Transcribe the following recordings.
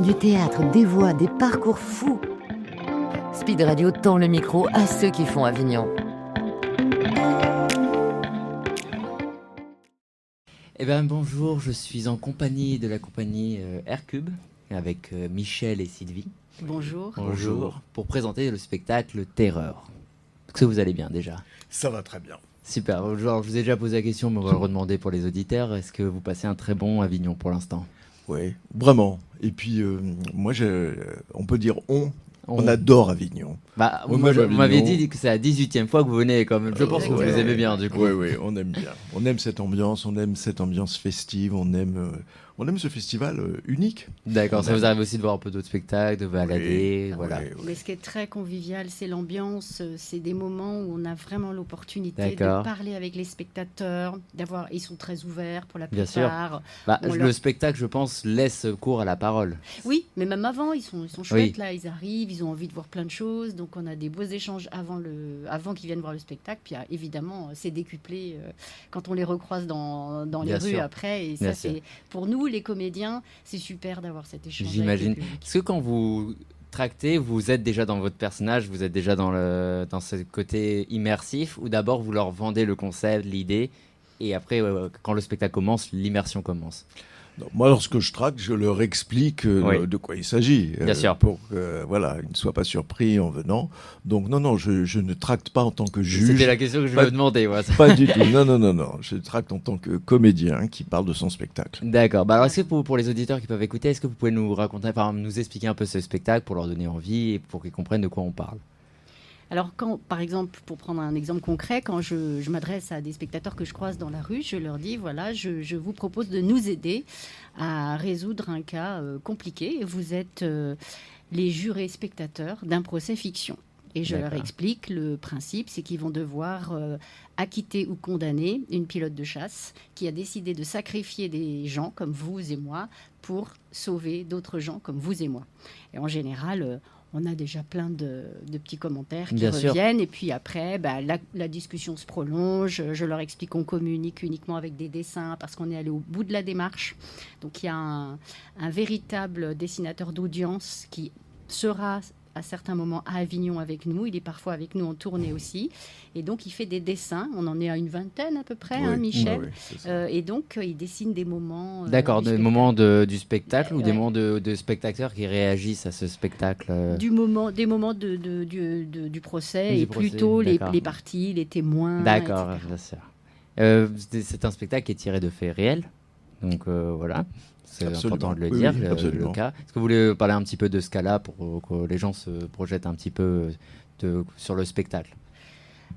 Du théâtre, des voix, des parcours fous. Speed Radio tend le micro à ceux qui font Avignon. Eh bien bonjour, je suis en compagnie de la compagnie Aircube avec Michel et Sylvie. Bonjour. Bonjour. Pour présenter le spectacle Terreur. Est-ce que vous allez bien déjà? Ça va très bien. Super. Genre, je vous ai déjà posé la question, mais on va le redemander pour les auditeurs. Est-ce que vous passez un très bon Avignon pour l'instant? Oui, vraiment. Et puis, moi, on peut dire on adore Avignon. Bah, On moi, aime vous m'aviez Avignon. dit que c'est la 18e fois que vous venez. Comme... Je pense que vous les aimez bien, du coup. Oui, oui, on aime bien. On aime cette ambiance festive, on aime ce festival unique. D'accord, ça vous arrive aussi de voir un peu d'autres spectacles, de balader, Oui, voilà. oui, oui. Mais ce qui est très convivial, c'est l'ambiance. C'est des moments où on a vraiment l'opportunité D'accord. de parler avec les spectateurs, ils sont très ouverts pour la Bien sûr. plupart. Bah, On le leur- spectacle, je pense, laisse cours à la parole. Oui, mais même avant, ils sont chouettes Oui. là. Ils arrivent, ils ont envie de voir plein de choses. Donc on a des beaux échanges avant qu'ils viennent voir le spectacle. Puis évidemment, c'est décuplé quand on les recroise dans les Bien rues sûr. après. Et Bien ça, sûr. c'est pour nous les comédiens, c'est super d'avoir cet échange. avec J'imagine. le public. Est-ce que quand vous tractez, vous êtes déjà dans votre personnage, vous êtes déjà dans ce côté immersif, ou d'abord vous leur vendez le concept, l'idée, et après, quand le spectacle commence, l'immersion commence? Non, moi, lorsque je traque, je leur explique Oui. de quoi il s'agit. Bien sûr. Pour que, voilà, ils ne soient pas surpris en venant. Donc, non, je ne tracte pas en tant que juge. C'était la question que je Pas- me demandais. Ouais. Pas du tout. Non. Je tracte en tant que comédien qui parle de son spectacle. D'accord. Bah alors, est-ce que pour les auditeurs qui peuvent écouter, est-ce que vous pouvez nous raconter, enfin, nous expliquer un peu ce spectacle pour leur donner envie et pour qu'ils comprennent de quoi on parle? Alors, par exemple, pour prendre un exemple concret, quand je m'adresse à des spectateurs que je croise dans la rue, je leur dis, voilà, je vous propose de nous aider à résoudre un cas compliqué. Vous êtes les jurés spectateurs d'un procès fiction. Et je leur D'accord. explique le principe, c'est qu'ils vont devoir acquitter ou condamner une pilote de chasse qui a décidé de sacrifier des gens comme vous et moi pour sauver d'autres gens comme vous et moi. Et en général, on a déjà plein de petits commentaires qui Bien sûr. reviennent. Et puis après, la discussion se prolonge. Je leur explique qu'on communique uniquement avec des dessins parce qu'on est allé au bout de la démarche. Donc il y a un véritable dessinateur d'audience qui sera à certains moments à Avignon avec nous. Il est parfois avec nous en tournée aussi. Et donc il fait des dessins. On en est à une vingtaine à peu près, hein, Oui. Michel. Oui, c'est ça. Et donc il dessine des moments. D'accord, du des spectacle. moments du spectacle ou des Ouais. moments de spectateurs qui réagissent à ce spectacle Des moments du procès Du et procès, plutôt d'accord. les parties, les témoins. D'accord, etc. bien sûr. C'est un spectacle qui est tiré de faits réels. Donc voilà, c'est Absolument. important de le Oui, dire, oui, le absolument. cas. Est-ce que vous voulez parler un petit peu de ce cas-là pour que les gens se projettent un petit peu sur le spectacle?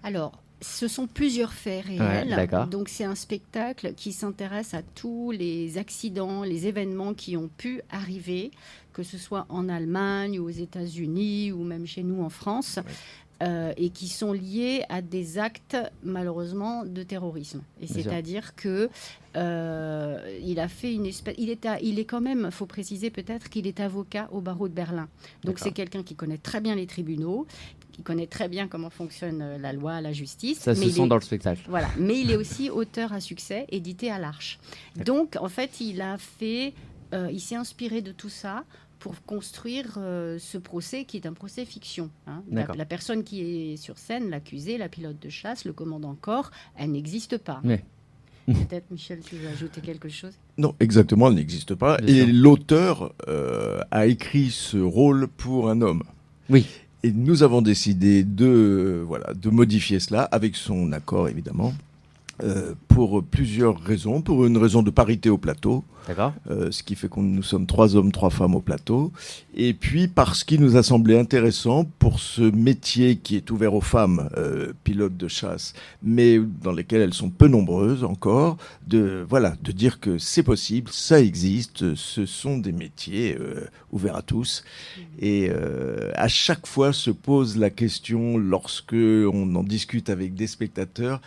Alors, ce sont plusieurs faits Ouais, réels. d'accord. Donc, c'est un spectacle qui s'intéresse à tous les accidents, les événements qui ont pu arriver, que ce soit en Allemagne ou aux États-Unis ou même chez nous en France. Et qui sont liés à des actes, malheureusement, de terrorisme. Et Bien sûr. c'est-à-dire que il a fait une espèce... Il est quand même, il faut préciser peut-être qu'il est avocat au barreau de Berlin. Donc D'accord. c'est quelqu'un qui connaît très bien les tribunaux, qui connaît très bien comment fonctionne la loi, la justice. Ça se mais sent dans le spectacle. Voilà, mais il est aussi auteur à succès, édité à l'Arche. Donc, en fait, il s'est inspiré de tout ça pour construire ce procès qui est un procès fiction. Hein. D'accord. La personne qui est sur scène, l'accusé, la pilote de chasse, le commandant-corps, elle n'existe pas. Mais Peut-être, Michel, tu veux ajouter quelque chose? Non, exactement, elle n'existe pas. Bien Et sûr. l'auteur a écrit ce rôle pour un homme. oui, Et nous avons décidé de modifier cela, avec son accord évidemment, pour plusieurs raisons. Pour une raison de parité au plateau, d'accord. ce qui fait que nous sommes 3 hommes, 3 femmes au plateau. Et puis parce qu'il nous a semblé intéressant pour ce métier qui est ouvert aux femmes, pilotes de chasse, mais dans lesquelles elles sont peu nombreuses encore, de dire que c'est possible, ça existe, ce sont des métiers ouverts à tous. Et à chaque fois se pose la question, lorsque on en discute avec des spectateurs,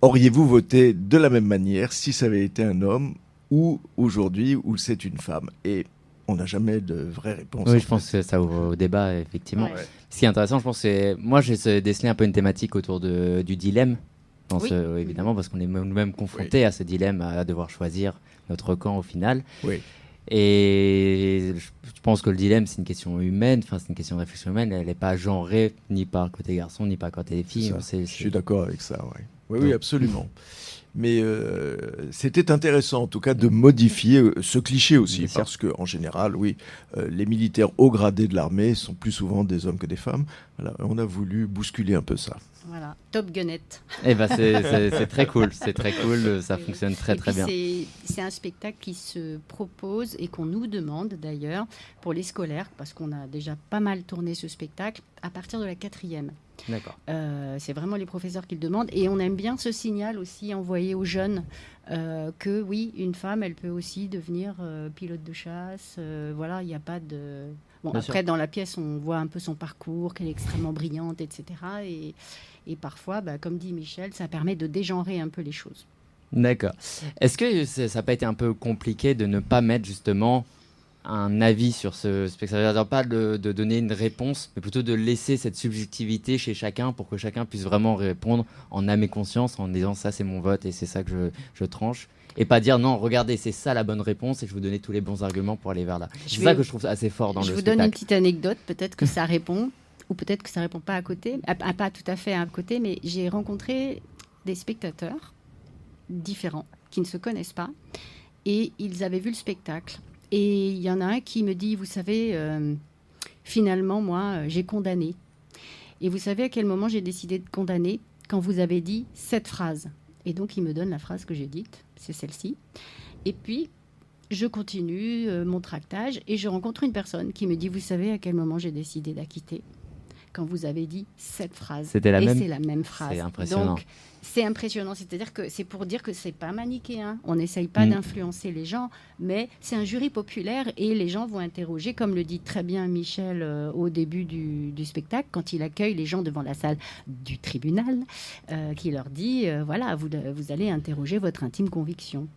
auriez-vous voté de la même manière si ça avait été un homme ou aujourd'hui où c'est une femme? Et on n'a jamais de vraie réponse. Oui, en je pense fait. que ça ouvre au débat, effectivement. Ouais. Ce qui est intéressant, je pense, c'est... Moi, j'ai décelé un peu une thématique autour du dilemme, Oui. évidemment, parce qu'on est nous-mêmes confrontés à ce dilemme, à devoir choisir notre camp au final. Oui. Et je pense que le dilemme, c'est une question humaine, enfin, c'est une question de réflexion humaine, elle n'est pas genrée ni par côté garçon, ni par côté filles. Je suis d'accord avec ça, ouais. Oui, absolument. Mais c'était intéressant, en tout cas, de modifier ce cliché aussi, Bien sûr. parce qu'en général, oui, les militaires haut gradés de l'armée sont plus souvent des hommes que des femmes. Voilà, on a voulu bousculer un peu ça. Voilà, Top Gunette. Eh ben, c'est très cool, c'est très cool, ça fonctionne très Et très puis bien. C'est un spectacle qui se propose et qu'on nous demande d'ailleurs pour les scolaires, parce qu'on a déjà pas mal tourné ce spectacle à partir de la 4e. D'accord. C'est vraiment les professeurs qui le demandent. Et on aime bien ce signal aussi envoyé aux jeunes que oui, une femme, elle peut aussi devenir pilote de chasse. Voilà, il n'y a pas de... Bon, Bien après, sûr. dans la pièce, on voit un peu son parcours, qu'elle est extrêmement brillante, etc. Et parfois, comme dit Michel, ça permet de dégenrer un peu les choses. D'accord. Est-ce que ça n'a pas été un peu compliqué de ne pas mettre justement un avis sur ce spectacle? C'est-à-dire pas de donner une réponse, mais plutôt de laisser cette subjectivité chez chacun pour que chacun puisse vraiment répondre en âme et conscience, en disant ça c'est mon vote et c'est ça que je tranche. Et pas dire non, regardez, c'est ça la bonne réponse et je vous donner tous les bons arguments pour aller vers là. C'est ça que je trouve assez fort dans Je le vous donne une spectacle. petite anecdote, peut-être que ça répond, ou peut-être que ça répond pas à côté, pas tout à fait à côté, mais j'ai rencontré des spectateurs différents qui ne se connaissent pas et ils avaient vu le spectacle. Et il y en a un qui me dit, vous savez, finalement, moi, j'ai condamné. Et vous savez à quel moment j'ai décidé de condamner? Quand vous avez dit cette phrase. Et donc, il me donne la phrase que j'ai dite, c'est celle-ci. Et puis, je continue mon tractage et je rencontre une personne qui me dit, vous savez à quel moment j'ai décidé d'acquitter? Quand vous avez dit cette phrase. C'était la et même? c'est la même phrase. C'est impressionnant. Donc, c'est impressionnant. C'est-à-dire que c'est pour dire que c'est pas manichéen. On n'essaye pas d'influencer les gens, mais c'est un jury populaire et les gens vont interroger, comme le dit très bien Michel au début du spectacle, quand il accueille les gens devant la salle du tribunal, qui leur dit, voilà, vous allez interroger votre intime conviction.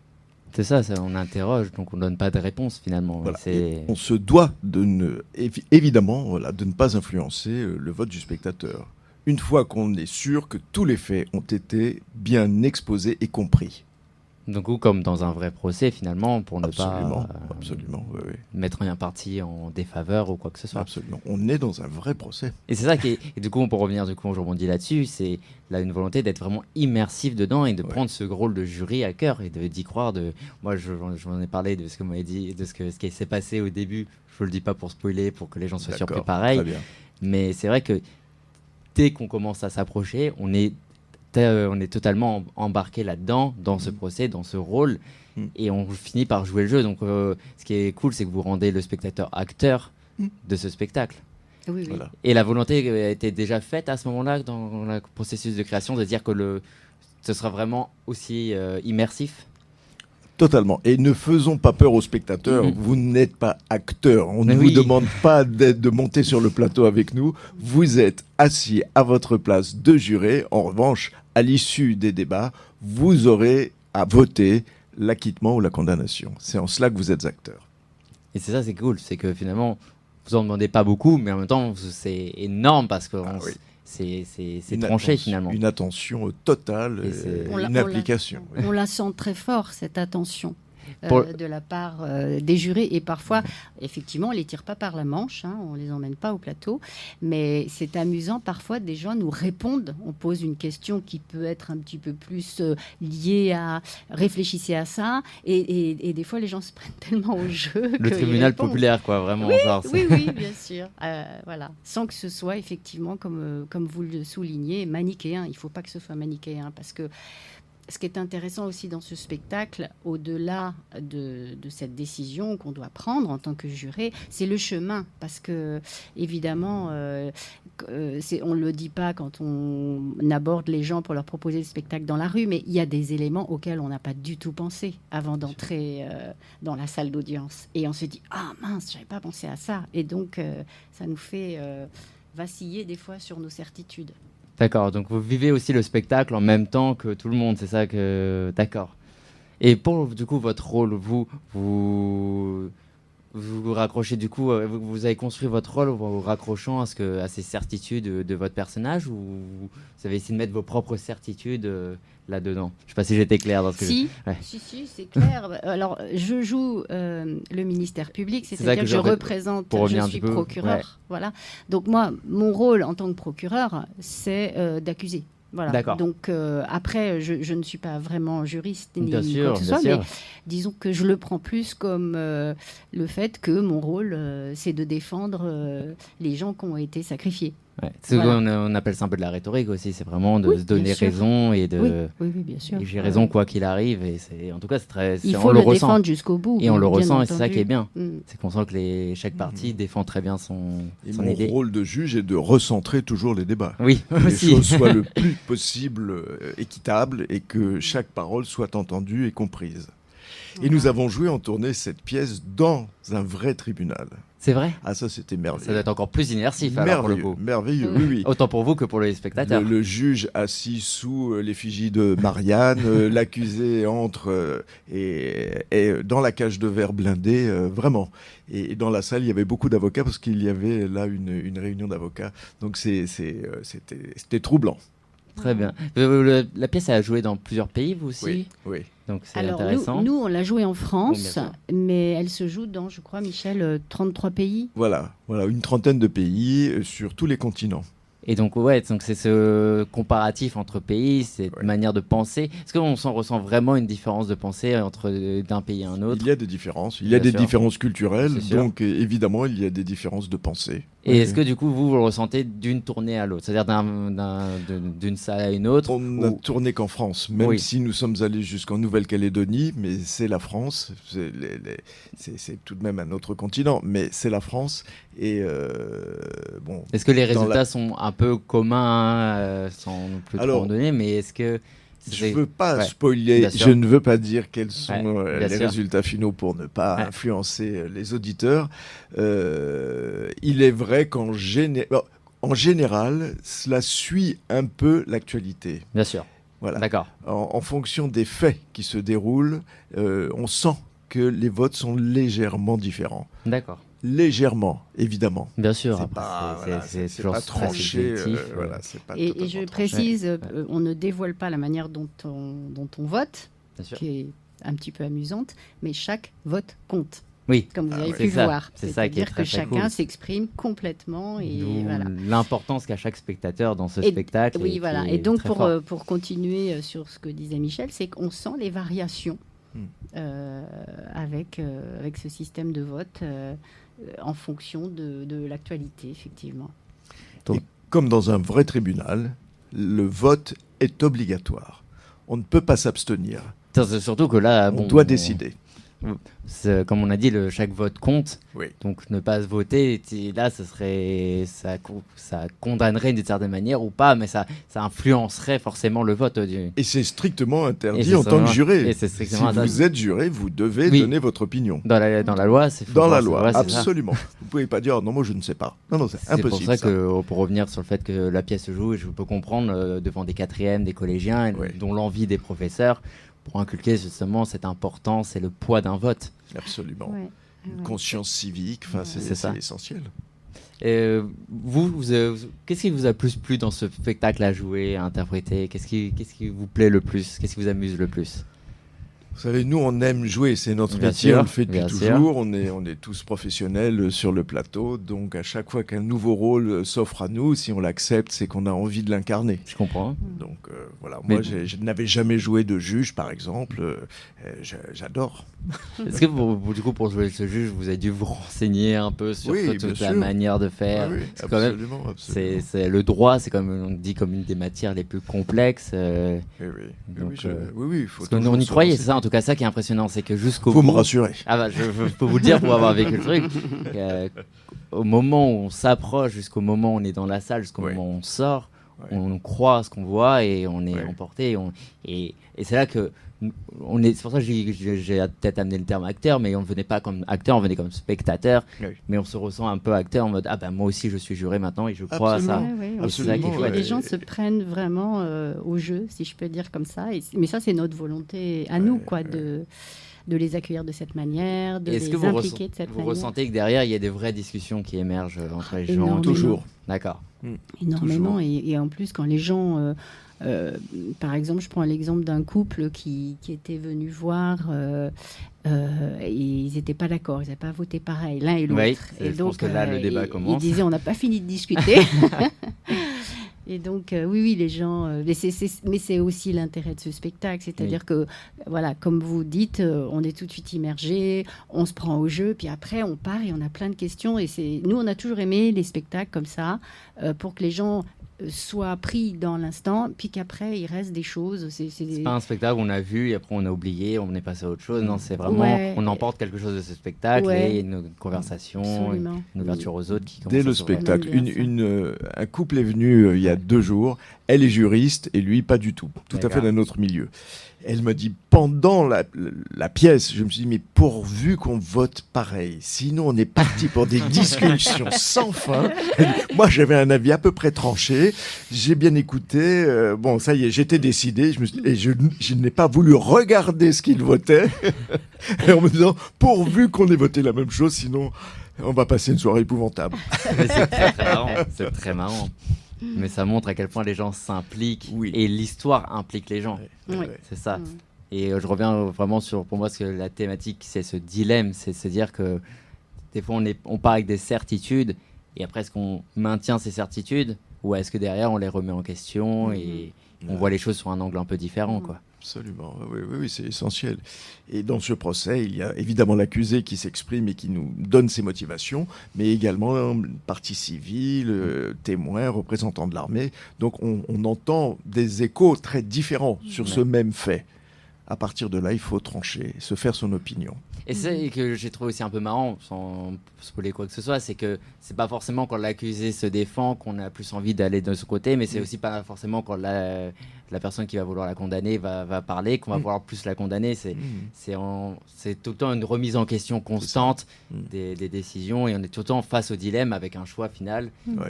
C'est ça, on interroge, donc on ne donne pas de réponse finalement. Voilà. C'est... Et on se doit évidemment voilà, de ne pas influencer le vote du spectateur. Une fois qu'on est sûr que tous les faits ont été bien exposés et compris. Donc, ou comme dans un vrai procès finalement, pour ne Absolument, pas absolument, oui, oui. mettre un parti en défaveur ou quoi que ce soit. Absolument. On est dans un vrai procès. Et c'est ça qui est... Et du coup, pour revenir, je rebondis là-dessus, c'est là une volonté d'être vraiment immersif dedans et de prendre ce rôle de jury à cœur et d'y croire. Moi, j'en ai parlé de ce que m'avait dit, de ce qui s'est passé au début. Je ne le dis pas pour spoiler, pour que les gens soient surpris pareil. Très bien. Mais c'est vrai que dès qu'on commence à s'approcher, on est totalement embarqué là-dedans, dans ce procès, dans ce rôle, et on finit par jouer le jeu. Donc, ce qui est cool, c'est que vous rendez le spectateur acteur de ce spectacle. Oui, oui. Voilà. Et la volonté était déjà faite à ce moment-là, dans le processus de création, de dire que ce sera vraiment aussi immersif. Totalement. Et ne faisons pas peur aux spectateurs. Vous n'êtes pas acteur. On ne Mais vous oui. demande pas de monter sur le plateau avec nous. Vous êtes assis à votre place de juré. En revanche, à l'issue des débats, vous aurez à voter l'acquittement ou la condamnation. C'est en cela que vous êtes acteur. Et c'est ça, c'est cool. C'est que finalement, vous en demandez pas beaucoup, mais en même temps, c'est énorme parce que oui. c'est tranché finalement. Une attention totale, une application. Oui. On la sent très fort, cette attention Pour- de la part des jurés. Et parfois, effectivement, on ne les tire pas par la manche, hein, on ne les emmène pas au plateau. Mais c'est amusant, parfois, des gens nous répondent. On pose une question qui peut être un petit peu plus liée à « réfléchissez à ça ». Et des fois, les gens se prennent tellement au jeu Le qu'ils tribunal répondent. populaire, quoi, vraiment. Genre, Oui, bien sûr. Voilà. Sans que ce soit effectivement, comme vous le soulignez, manichéen. Il ne faut pas que ce soit manichéen parce que ce qui est intéressant aussi dans ce spectacle, au-delà de cette décision qu'on doit prendre en tant que juré, c'est le chemin. Parce que, évidemment, on ne le dit pas quand on aborde les gens pour leur proposer le spectacle dans la rue, mais il y a des éléments auxquels on n'a pas du tout pensé avant d'entrer dans la salle d'audience. Et on se dit, ah mince, je n'avais pas pensé à ça. Et donc, ça nous fait vaciller des fois sur nos certitudes. D'accord, donc vous vivez aussi le spectacle en même temps que tout le monde, c'est ça que... D'accord. Et pour, du coup, votre rôle, vous vous raccrochez du coup, vous avez construit votre rôle en vous raccrochant à ces certitudes de votre personnage, ou vous avez essayé de mettre vos propres certitudes là-dedans? Je sais pas si j'étais clair dans ce que Si, Ouais. si, c'est clair. Alors, je joue le ministère public, ça c'est-à-dire que que je je représente, pour je revenir un suis petit peu, procureur. ouais. Voilà. Donc moi, mon rôle en tant que procureur, c'est d'accuser. Voilà. D'accord. Donc après, je ne suis pas vraiment juriste ni Bien sûr, quoi que ce bien soit, sûr. mais disons que je le prends plus comme le fait que mon rôle, c'est de défendre les gens qui ont été sacrifiés. Ouais. C'est Voilà. on appelle ça un peu de la rhétorique aussi, c'est vraiment de Oui, se donner bien sûr. raison et de... Oui, bien sûr. Et j'ai raison quoi qu'il arrive, et en tout cas c'est très... Il on faut le le ressent. défendre jusqu'au bout. Et on le bien ressent, et c'est ça entendu. qui est bien. Mm. C'est qu'on sent que chaque partie défend très bien son Et mon idée. rôle de juge est de recentrer toujours les débats. Oui, Que les aussi. choses soient le plus possible équitables et que chaque parole soit entendue et comprise. Et nous avons joué en tournée cette pièce dans un vrai tribunal. C'est vrai. Ah, ça, c'était merveilleux. Ça doit être encore plus immersif alors pour le Merveilleux, coup. merveilleux, oui, oui. Autant pour vous que pour les spectateurs. Le juge assis sous l'effigie de Marianne, l'accusé entre et dans la cage de verre blindée, vraiment. Et dans la salle, il y avait beaucoup d'avocats parce qu'il y avait là une réunion d'avocats. Donc c'était troublant. Très bien. La pièce a joué dans plusieurs pays, vous aussi. Oui, oui. Donc c'est Alors, intéressant. nous, on l'a jouée en France, Bon, bien sûr. mais elle se joue dans, je crois, Michel, 33 pays. Voilà, une trentaine de pays sur tous les continents. Et donc, ouais, donc c'est ce comparatif entre pays, cette Ouais. manière de penser. Est-ce qu'on ressent vraiment une différence de pensée d'un pays à un autre? Il y a des différences, il y a Bien des sûr. différences culturelles, C'est sûr. donc évidemment il y a des différences de pensée. Et est-ce que du coup, vous le ressentez d'une tournée à l'autre? C'est-à-dire d'une salle à une autre? On n'a ou- tourné qu'en France, même Oui. si nous sommes allés jusqu'en Nouvelle-Calédonie, mais c'est la France, c'est tout de même un autre continent, mais c'est la France. Et bon, Est-ce que les dans résultats la- sont un peu communs, sans non plus trop Alors, en donner, mais est-ce que... je ne veux pas Ouais, spoiler, bien sûr. je ne veux pas dire quels sont Ouais, bien les sûr. résultats finaux pour ne pas Ouais. influencer les auditeurs. Il est vrai en général, cela suit un peu l'actualité. Bien sûr, Voilà. d'accord. En fonction des faits qui se déroulent, on sent que les votes sont légèrement différents. D'accord. Légèrement, évidemment. Bien sûr, C'est après, pas, voilà, c'est c'est toujours pas très tranché. subjectif, Voilà, c'est pas Et totalement je tranché. précise, on ne dévoile pas la manière dont on vote, bien sûr. qui est un petit peu amusante, mais chaque vote compte, Oui, comme vous Ah avez ouais. pu C'est ça, voir. c'est ça qui est C'est-à-dire très, que très chacun cool. s'exprime complètement et d'où voilà. l'importance qu'a chaque spectateur dans ce Et- spectacle. Oui, qui voilà. est Et donc, très fort. pour continuer sur ce que disait Michel, c'est qu'on sent les variations avec ce système de vote en fonction de l'actualité, effectivement. Comme dans un vrai tribunal, le vote est obligatoire. On ne peut pas s'abstenir. C'est surtout que là, On bon, doit décider. Comme on a dit, chaque vote compte. Oui. Donc ne pas se voter, là, ça condamnerait d'une certaine manière ou pas, mais ça influencerait forcément le vote. Et c'est strictement Et interdit c'est en tant que strictement- juré. et c'est Si strictement interdit. vous êtes juré, vous devez Oui. donner votre opinion. Dans la loi, c'est Dans la c'est- loi, ouais, c'est ça. absolument. Vous pouvez pas dire non, moi je ne sais pas. Non, c'est C'est impossible. pour ça que, pour revenir sur le fait que la pièce se joue, et je peux comprendre devant des quatrièmes, des collégiens, et Ouais. dont l'envie des professeurs, pour inculquer justement cette importance et le poids d'un vote. Absolument. Ouais, Une ouais. conscience civique, enfin, C'est c'est ça. essentiel. Qu'est-ce qui vous a plus plu dans ce spectacle à jouer, à interpréter? Qu'est-ce qui vous plaît le plus? Qu'est-ce qui vous amuse le plus? Vous savez, nous, on aime jouer, c'est notre Bien métier, sûr, on le fait depuis bien toujours, on est tous professionnels sur le plateau, donc à chaque fois qu'un nouveau rôle s'offre à nous, si on l'accepte, c'est qu'on a envie de l'incarner. Je comprends. Donc voilà, Mais- moi je n'avais jamais joué de juge, par exemple, j'adore. Est-ce que du coup, pour jouer ce juge, vous avez dû vous renseigner un peu sur Oui, toute bien la sûr. manière de faire? Oui, Parce que quand même, absolument, c'est le droit, c'est comme on dit, comme une des matières les plus complexes. Donc, oui, il faut Parce qu'on toujours y se croyait, c'est renseigner. ça, en tout cas, ça qui est impressionnant, c'est que jusqu'au Faut me bout. rassurer. Ah bah, je peux vous le dire pour avoir vécu le truc. Au moment où on s'approche, jusqu'au moment où on est dans la salle, jusqu'au Ouais. moment où on sort, Ouais. on croit à ce qu'on voit et on est Ouais. emporté. Et c'est là que c'est pour ça que j'ai peut-être amené le terme acteur, mais on ne venait pas comme acteur, on venait comme spectateur. Oui. Mais on se ressent un peu acteur en mode ah ben moi aussi je suis juré maintenant et je crois Absolument. à ça. Ouais, ouais, Et c'est ça qui est on- chouette. les gens se prennent vraiment au jeu, si je peux dire comme ça. Mais ça, c'est notre volonté à nous, quoi, de les accueillir de cette manière, de Est-ce les que impliquer de cette vous manière. ressentez que derrière, il y a des vraies discussions qui émergent entre les gens? Énormément. Toujours. D'accord. Énormément. Toujours. Et en plus, quand les gens... par exemple, je prends l'exemple d'un couple qui était venu voir et ils n'étaient pas d'accord, ils n'avaient pas voté pareil, l'un et l'autre. Oui, et je pense que là, le débat commence. Ils disaient, on n'a pas fini de discuter. Et donc, oui, les gens... mais c'est aussi l'intérêt de ce spectacle. C'est-à-dire que, voilà, comme vous dites, on est tout de suite immergé, on se prend au jeu, puis après, on part et on a plein de questions. Et nous, on a toujours aimé les spectacles comme ça, pour que les gens soient pris dans l'instant, puis qu'après, il reste des choses. C'est pas un spectacle qu'on a vu et après on a oublié, on est passé à autre chose. Non, c'est vraiment, on emporte quelque chose de ce spectacle et une conversation, absolument. une ouverture aux autres qui commence. Dès le spectacle, un couple est venu il y a 2 jours. Elle est juriste et lui, pas du tout. Tout à fait d'un autre milieu. Elle me dit, pendant la pièce, je me suis dit, mais pourvu qu'on vote pareil. Sinon, on est parti pour des discussions sans fin. Moi, j'avais un avis à peu près tranché. J'ai bien écouté. Bon, ça y est, j'étais décidé. Et je n'ai pas voulu regarder ce qu'il votait. En me disant, pourvu qu'on ait voté la même chose, sinon, on va passer une soirée épouvantable. Mais c'est très marrant. C'est très marrant. Mais ça montre à quel point les gens s'impliquent et l'histoire implique les gens. Oui. C'est ça. Et je reviens vraiment sur, pour moi, ce que la thématique, c'est ce dilemme, c'est se dire que des fois, on part avec des certitudes et après, est-ce qu'on maintient ces certitudes ou est-ce que derrière, on les remet en question et on voit les choses sur un angle un peu différent, quoi. Absolument, oui, c'est essentiel. Et dans ce procès, il y a évidemment l'accusé qui s'exprime et qui nous donne ses motivations, mais également partie civile, témoin, représentant de l'armée. Donc on entend des échos très différents sur ce même fait. À partir de là, il faut trancher, se faire son opinion. Et c'est que j'ai trouvé aussi un peu marrant, sans spoiler quoi que ce soit, c'est que c'est pas forcément quand l'accusé se défend qu'on a plus envie d'aller de ce côté, mais c'est aussi pas forcément quand la personne qui va vouloir la condamner va parler qu'on va vouloir plus la condamner. C'est tout le temps une remise en question constante des décisions et on est tout le temps face au dilemme avec un choix final.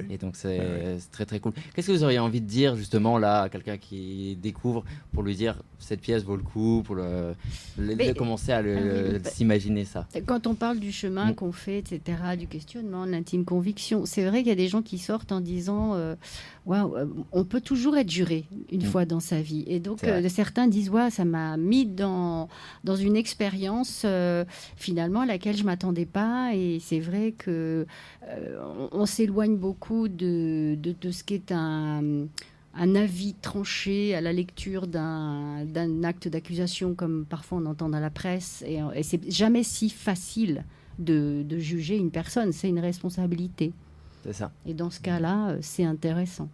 Et donc c'est très très cool. Qu'est-ce que vous auriez envie de dire justement là à quelqu'un qui découvre pour lui dire cette pièce vaut le coup, pour commencer à s'imaginer ça? Quand on parle du chemin qu'on fait, etc., du questionnement, de l'intime conviction, c'est vrai qu'il y a des gens qui sortent en disant waouh, on peut toujours être juré une fois dans sa vie. Et donc certains disent ouais, ça m'a mis dans une expérience finalement à laquelle je m'attendais pas. Et c'est vrai que on s'éloigne beaucoup de ce qu'est un avis tranché à la lecture d'un acte d'accusation comme parfois on entend dans la presse. Et c'est jamais si facile de juger une personne. C'est une responsabilité. C'est ça. Et dans ce cas-là, c'est intéressant.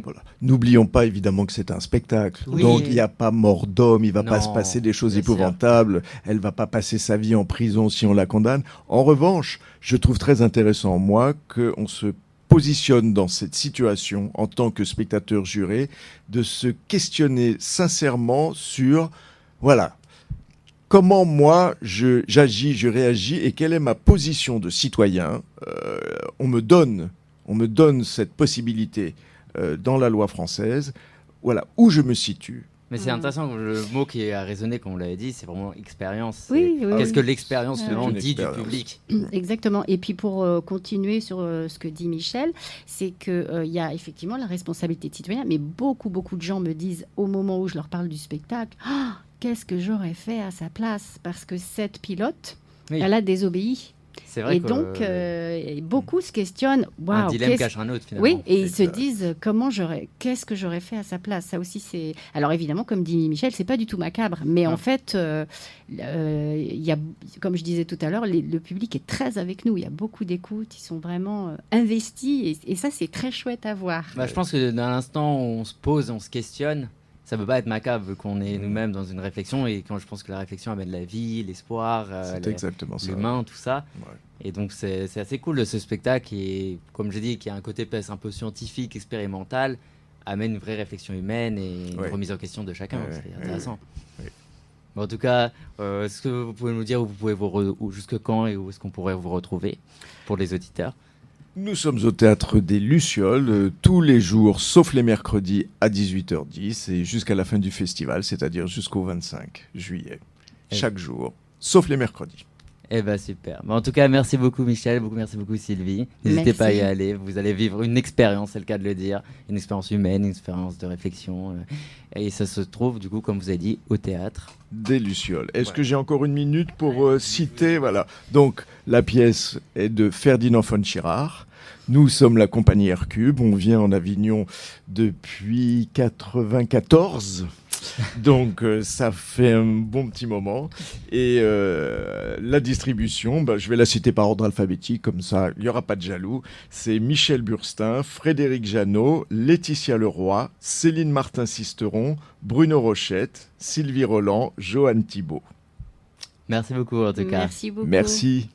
Voilà. N'oublions pas évidemment que c'est un spectacle. Donc il n'y a pas mort d'homme, il ne va pas se passer des choses épouvantables, elle ne va pas passer sa vie en prison si on la condamne. En revanche, je trouve très intéressant, moi, qu'on se positionne dans cette situation en tant que spectateur juré, de se questionner sincèrement sur, voilà, comment moi j'agis, je réagis et quelle est ma position de citoyen. On me donne cette possibilité dans la loi française, voilà, où je me situe. Mais c'est intéressant, le mot qui a résonné, comme on l'avait dit, c'est vraiment expérience. Oui, Qu'est-ce que l'expérience dit du public? Exactement. Et puis pour continuer sur ce que dit Michel, c'est qu'il y a effectivement la responsabilité de citoyen, mais beaucoup de gens me disent au moment où je leur parle du spectacle, qu'est-ce que j'aurais fait à sa place? Parce que cette pilote, elle a désobéi. C'est vrai et donc, beaucoup se questionnent. Un dilemme cache un autre, finalement. Oui, et ils se disent qu'est-ce que j'aurais fait à sa place? Ça aussi, c'est. Alors évidemment, comme dit Michel, c'est pas du tout macabre, mais en fait, il y a, comme je disais tout à l'heure, le public est très avec nous. Il y a beaucoup d'écoutes, ils sont vraiment investis, et ça, c'est très chouette à voir. Je pense que dans l'instant où on se pose, on se questionne. Ça ne peut pas être macabre vu qu'on est nous-mêmes dans une réflexion et quand je pense que la réflexion amène la vie, l'espoir, l'humain, tout ça. Ouais. Et donc c'est assez cool de ce spectacle qui, comme j'ai dit, qui a un côté peut-être un peu scientifique, expérimental, amène une vraie réflexion humaine et une remise en question de chacun. C'est intéressant. Bon, en tout cas, est-ce que vous pouvez nous dire où vous pouvez jusque quand et où est-ce qu'on pourrait vous retrouver pour les auditeurs? Nous sommes au Théâtre des Lucioles tous les jours, sauf les mercredis à 18h10 et jusqu'à la fin du festival, c'est-à-dire jusqu'au 25 juillet. chaque jour, sauf les mercredis. Eh ben super. En tout cas, merci beaucoup Michel, merci beaucoup Sylvie. N'hésitez pas à y aller, vous allez vivre une expérience, c'est le cas de le dire, une expérience humaine, une expérience de réflexion. Et ça se trouve, du coup, comme vous avez dit, au théâtre. Des Lucioles. Est-ce que j'ai encore une minute pour citer, voilà. Donc, la pièce est de Ferdinand von Schirach. Nous sommes la compagnie Aircube. On vient en Avignon depuis 94. Donc, ça fait un bon petit moment. Et la distribution, je vais la citer par ordre alphabétique, comme ça, il n'y aura pas de jaloux. C'est Michel Burstin, Frédéric Jeannot, Laetitia Leroy, Céline Martin-Sisteron, Bruno Rochette, Sylvie Roland, Joanne Thibault. Merci beaucoup, en tout cas. Merci beaucoup. Merci.